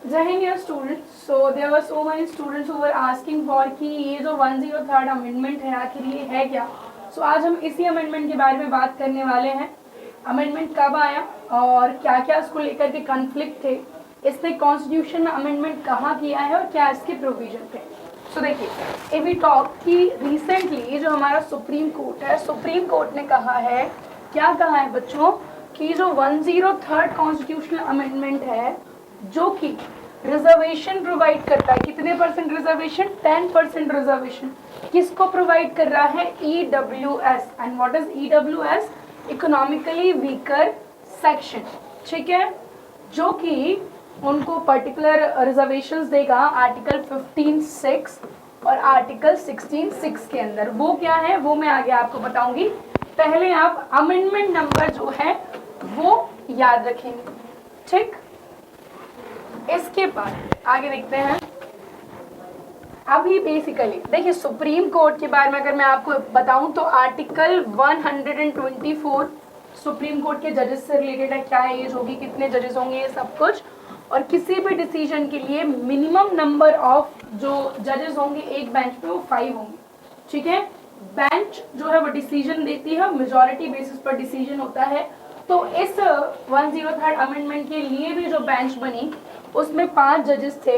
जय हिंद dear students. So there were so many students who were asking for कि ये जो 103rd अमेंडमेंट है आखिर ये है क्या। सो आज हम इसी अमेंडमेंट के बारे में बात करने वाले हैं। अमेंडमेंट कब आया और क्या क्या इसको लेकर के कॉन्फ्लिक्ट थे, इसने कॉन्स्टिट्यूशन में अमेंडमेंट कहाँ किया है और क्या इसके प्रोविजन थे। सो देखिए, इफ वी टॉक कि रिसेंटली जो हमारा सुप्रीम कोर्ट है, सुप्रीम कोर्ट ने कहा है, क्या कहा है बच्चों, कि जो 103rd कॉन्स्टिट्यूशनल अमेंडमेंट है जो कि रिजर्वेशन प्रोवाइड करता है, कितने परसेंट रिजर्वेशन, 10% रिजर्वेशन किसको प्रोवाइड कर रहा है, EWS। And what is EWS, economically weaker section. ठीक है, जो कि उनको पर्टिकुलर रिजर्वेशंस देगा आर्टिकल 15(6) और आर्टिकल 16(6) के अंदर। वो क्या है वो मैं आगे आपको बताऊंगी। पहले आप अमेंडमेंट नंबर जो है वो याद रखेंगे। ठीक, इसके बाद आगे देखते हैं। अभी बेसिकली देखिए, सुप्रीम कोर्ट के बारे में अगर मैं आपको बताऊं तो आर्टिकल 124 सुप्रीम कोर्ट के जजेस से रिलेटेड है। क्या एज होगी, कितने जजेस होंगे, ये सब कुछ। और किसी भी डिसीजन के लिए मिनिमम नंबर ऑफ जो जजेस होंगे एक बेंच पे वो 5 होंगे। ठीक है, बेंच जो है वो डिसीजन देती है, मेजॉरिटी बेसिस पर डिसीजन होता है। तो इस 103rd अमेंडमेंट के लिए भी जो बेंच बनी उसमें 5 जजेस थे।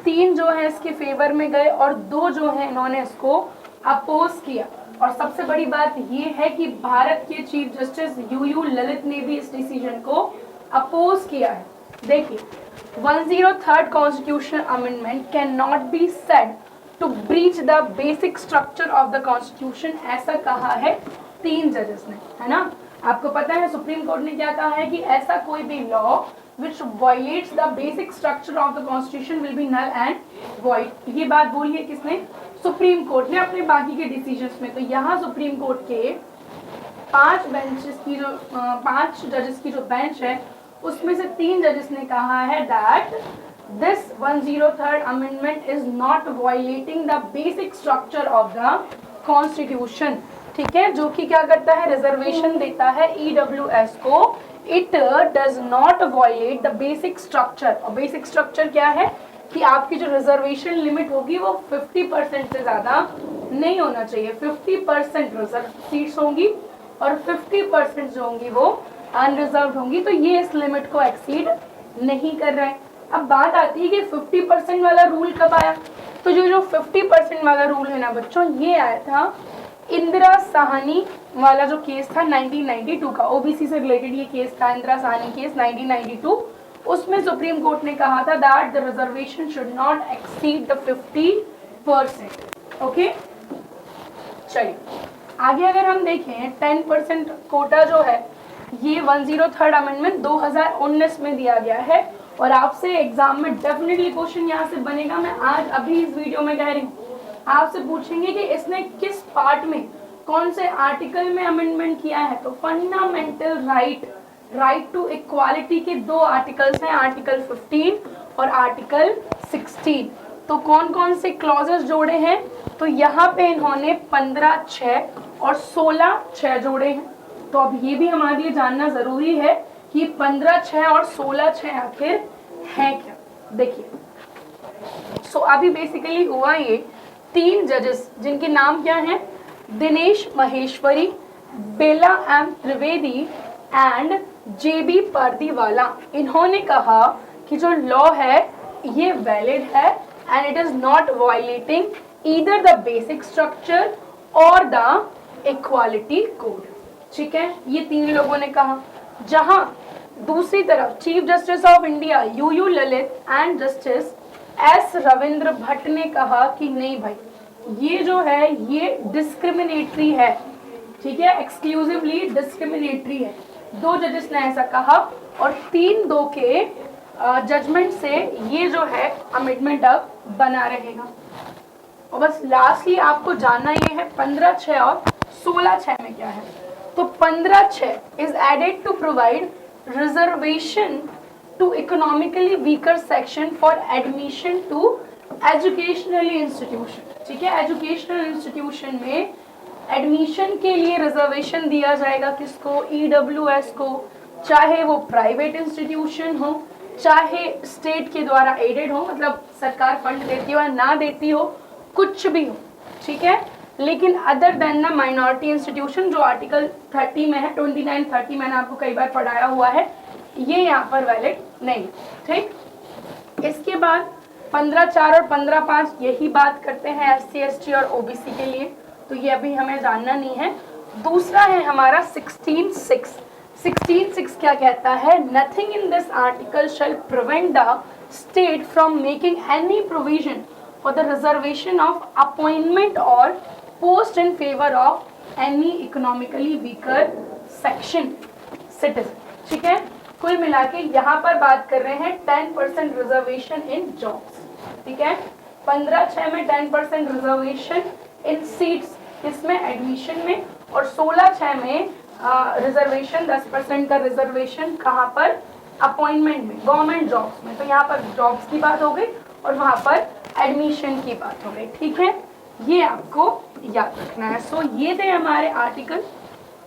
3 जो है इसके फेवर में गए और 2 जो है इन्होंने इसको अपोज किया। और सबसे बड़ी बात ये है कि भारत के चीफ जस्टिस यूयू ललित ने भी इस डिसीजन को अपोज किया है। देखिए, 103rd constitutional amendment can not be said to breach the basic structure of the constitution, ऐसा कहा है 3 जजेस ने, है ना। आपको पता है सुप्रीम कोर्ट ने क्या कहा है कि ऐसा कोई भी law which violates the basic structure of the constitution will be null and void। ये बात बोली है किसने, सुप्रीम कोर्ट ने अपने बाकी के डिसीजंस में। तो यहाँ सुप्रीम कोर्ट के 5 बेंचेस की जो 5 जजेस की जो बेंच है उसमें से 3 जजेस ने कहा है that this 103rd amendment is not violating the basic structure of the constitution। ठीक है, जो कि क्या करता है, रिजर्वेशन देता है EWS को। It does not violate the basic structure। और बेसिक स्ट्रक्चर क्या है कि आपकी जो रिजर्वेशन लिमिट होगी वो 50% से ज़्यादा नहीं होना चाहिए। 50% रिजर्व सीट्स होंगी और 50% जो होंगी वो अनरिजर्व होंगी। तो ये इस लिमिट को एक्सीड नहीं कर रहा है। अब बात आती है कि 50% वाला रूल कब आया। तो जो 50% वाला रूल है ना बच्चों, ये आया था इंदिरा साहनी वाला जो केस था 1992 का, ओबीसी से रिलेटेड ये केस था, इंदिरा साहनी केस 1992। उसमें सुप्रीम कोर्ट ने कहा था that the reservation should not exceed the 50%। Okay, चलिए आगे अगर हम देखें 10% कोटा जो है ये 103rd अमेंडमेंट 2019 में दिया गया है। और आपसे एग्जाम में डेफिनेटली क्वेश्चन यहाँ से बनेगा, मैं आज अभी इस वीडियो में कह रही हूँ। आपसे पूछेंगे कि इसने किस पार्ट में, कौन से आर्टिकल में अमेंडमेंट किया है। तो फंडामेंटल राइट टू इक्वालिटी के 2 आर्टिकल्स हैं, आर्टिकल 15 और आर्टिकल 16। तो कौन कौन से क्लॉजेस जोड़े हैं, तो यहाँ पे इन्होंने 15(6) और 16(6) जोड़े हैं। तो अब ये भी हमारे लिए जानना जरूरी है कि 15(6) और 16(6) आखिर है क्या। देखिए, सो अभी बेसिकली हुआ ये 3 जजेस जिनके नाम क्या हैं, Dinesh Maheshwari, Bela M Trivedi and JB Pardiwala. इन्होंने कहा कि जो लॉ है ये वैलिड है and it is not violating either the basic structure और द इक्वालिटी कोड। ठीक है, ये 3 लोगों ने कहा। जहां दूसरी तरफ chief justice of India UU Lalit and justice S Ravindra Bhat ने कहा कि नहीं भाई, ये जो है ये डिस्क्रिमिनेटरी है। ठीक है, एक्सक्लूसिवली डिस्क्रिमिनेटरी है। 2 जजेस ने ऐसा कहा और 3-2 के जजमेंट से ये जो है अमेंडमेंट अब बना रहेगा। और बस लास्टली आपको जानना ये है 15(6) और 16(6) में क्या है। तो 15(6) is added to provide reservation to economically weaker section for admission to educational institution। ठीक है, एजुकेशनल इंस्टीट्यूशन में एडमिशन के लिए रिजर्वेशन दिया जाएगा किसको, EWS को, चाहे वो प्राइवेट इंस्टीट्यूशन हो चाहे स्टेट के द्वारा एडेड हो, मतलब सरकार फंड देती हो या ना देती हो, कुछ भी हो, ठीक है, लेकिन other than the minority institution जो आर्टिकल 30 में है, 29-30 मैंने आपको कई बार पढ़ाया हुआ है, ये यहाँ पर वैलिड नहीं, ठीक। इसके बाद 15(4) और 15(5) यही बात करते हैं SC ST और OBC के लिए, तो ये अभी हमें जानना नहीं है। दूसरा है हमारा 16(6). 16(6) क्या कहता है? Nothing in this article shall prevent the state from making any provision for the reservation of appointment और post in favour of any economically weaker section citizen, ठीक है। कुल मिला के यहाँ पर बात कर रहे हैं 10% रिजर्वेशन इन जॉब्स, ठीक है। 15(6) में 10% रिजर्वेशन इन सीट्स, इसमें एडमिशन में, और 16(6) में रिजर्वेशन 10% का रिजर्वेशन कहाँ पर? अपॉइंटमेंट में, गवर्नमेंट जॉब्स में। तो यहाँ पर जॉब्स की बात हो गई और वहाँ पर एडमिशन की बात हो गई, ठीक है। ये आपको याद रखना है। सो ये थे हमारे आर्टिकल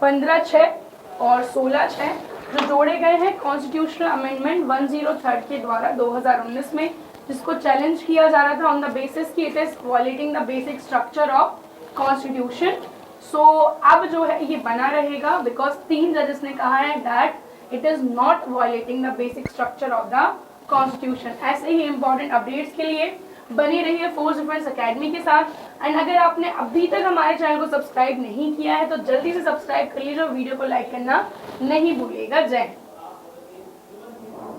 15(6) और 16(6) जो जोड़े गए हैं कॉन्स्टिट्यूशनल अमेंडमेंट 103 के द्वारा 2019 में, जिसको चैलेंज किया जा रहा था ऑन द बेसिस कि it is violating the basic structure of constitution. So अब जो है ये बना रहेगा बिकॉज 3 जजेस ने कहा है that it is not violating the basic structure of the constitution. ऐसे ही इंपॉर्टेंट अपडेट्स के लिए बनी रहिए फोर्स डिफेंस एकेडमी के साथ। एंड अगर आपने अभी तक हमारे चैनल को सब्सक्राइब नहीं किया है तो जल्दी से सब्सक्राइब कर लीजिए, वीडियो को लाइक करना नहीं भूलिएगा। जय हिंद।